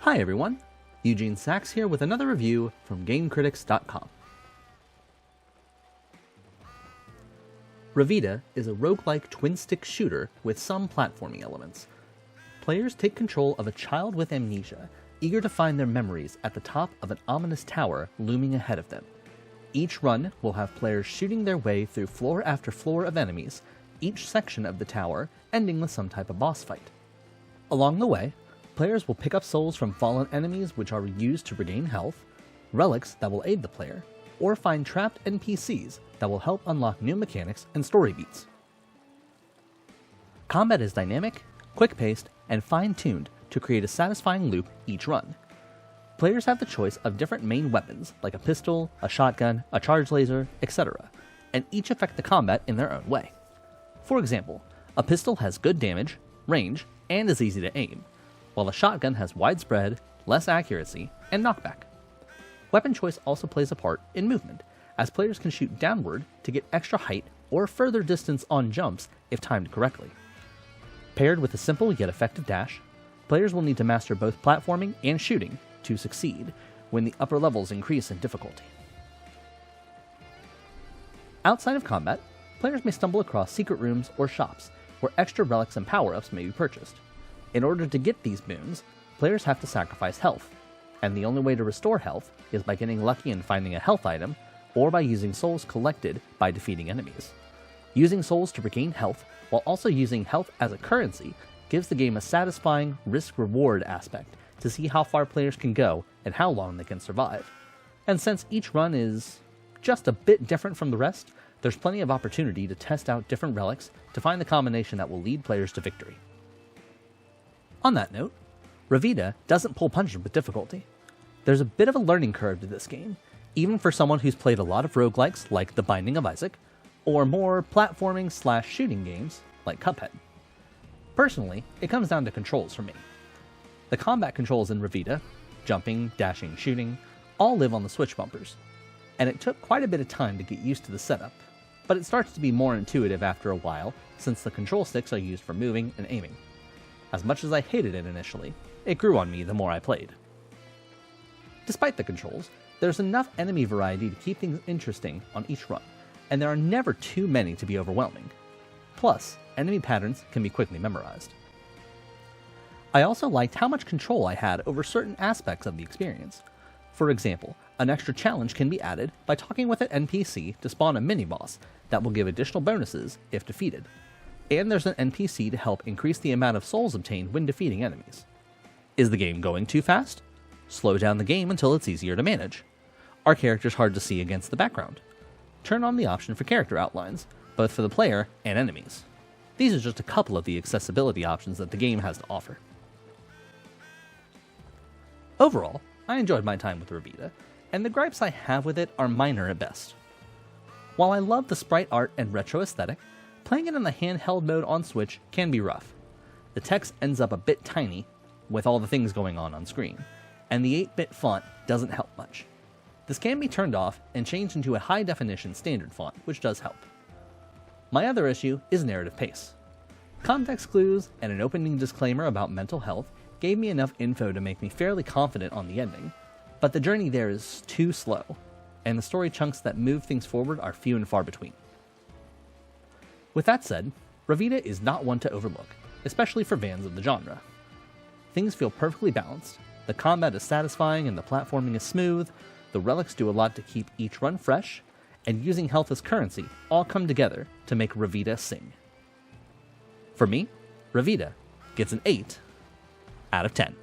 Hi everyone, Eugene Sachs here with another review from GameCritics.com. Revita is a roguelike twin-stick shooter with some platforming elements. Players take control of a child with amnesia, eager to find their memories at the top of an ominous tower looming ahead of them. Each run will have players shooting their way through floor after floor of enemies, each section of the tower ending with some type of boss fight. Along the way, players will pick up souls from fallen enemies which are used to regain health, relics that will aid the player, or find trapped NPCs that will help unlock new mechanics and story beats. Combat is dynamic, quick-paced, and fine-tuned to create a satisfying loop each run. Players have the choice of different main weapons like a pistol, a shotgun, a charge laser, etc., and each affect the combat in their own way. For example, a pistol has good damage, range, and is easy to aim, while a shotgun has widespread, less accuracy, and knockback. Weapon choice also plays a part in movement, as players can shoot downward to get extra height or further distance on jumps if timed correctly. Paired with a simple yet effective dash, players will need to master both platforming and shooting to succeed when the upper levels increase in difficulty. Outside of combat, players may stumble across secret rooms or shops where extra relics and power-ups may be purchased. In order to get these boons, players have to sacrifice health, and the only way to restore health is by getting lucky and finding a health item, or by using souls collected by defeating enemies. Using souls to regain health, while also using health as a currency, gives the game a satisfying risk-reward aspect to see how far players can go and how long they can survive. And since each run is just a bit different from the rest, there's plenty of opportunity to test out different relics to find the combination that will lead players to victory. On that note, Revita doesn't pull punches with difficulty. There's a bit of a learning curve to this game, even for someone who's played a lot of roguelikes like The Binding of Isaac, or more platforming/shooting games like Cuphead. Personally, it comes down to controls for me. The combat controls in Revita, jumping, dashing, shooting, all live on the switch bumpers, and it took quite a bit of time to get used to the setup, but it starts to be more intuitive after a while since the control sticks are used for moving and aiming. As much as I hated it initially, it grew on me the more I played. Despite the controls, there's enough enemy variety to keep things interesting on each run, and there are never too many to be overwhelming. Plus, enemy patterns can be quickly memorized. I also liked how much control I had over certain aspects of the experience. For example, an extra challenge can be added by talking with an NPC to spawn a mini-boss that will give additional bonuses if defeated. And there's an NPC to help increase the amount of souls obtained when defeating enemies. Is the game going too fast? Slow down the game until it's easier to manage. Are characters hard to see against the background? Turn on the option for character outlines, both for the player and enemies. These are just a couple of the accessibility options that the game has to offer. Overall, I enjoyed my time with Revita, and the gripes I have with it are minor at best. While I love the sprite art and retro aesthetic, playing it in the handheld mode on Switch can be rough. The text ends up a bit tiny with all the things going on screen, and the 8-bit font doesn't help much. This can be turned off and changed into a high-definition standard font, which does help. My other issue is narrative pace. Context clues and an opening disclaimer about mental health gave me enough info to make me fairly confident on the ending, but the journey there is too slow, and the story chunks that move things forward are few and far between. With that said, Revita is not one to overlook, especially for fans of the genre. Things feel perfectly balanced, the combat is satisfying and the platforming is smooth, the relics do a lot to keep each run fresh, and using health as currency all come together to make Revita sing. For me, Revita gets an 8 out of 10.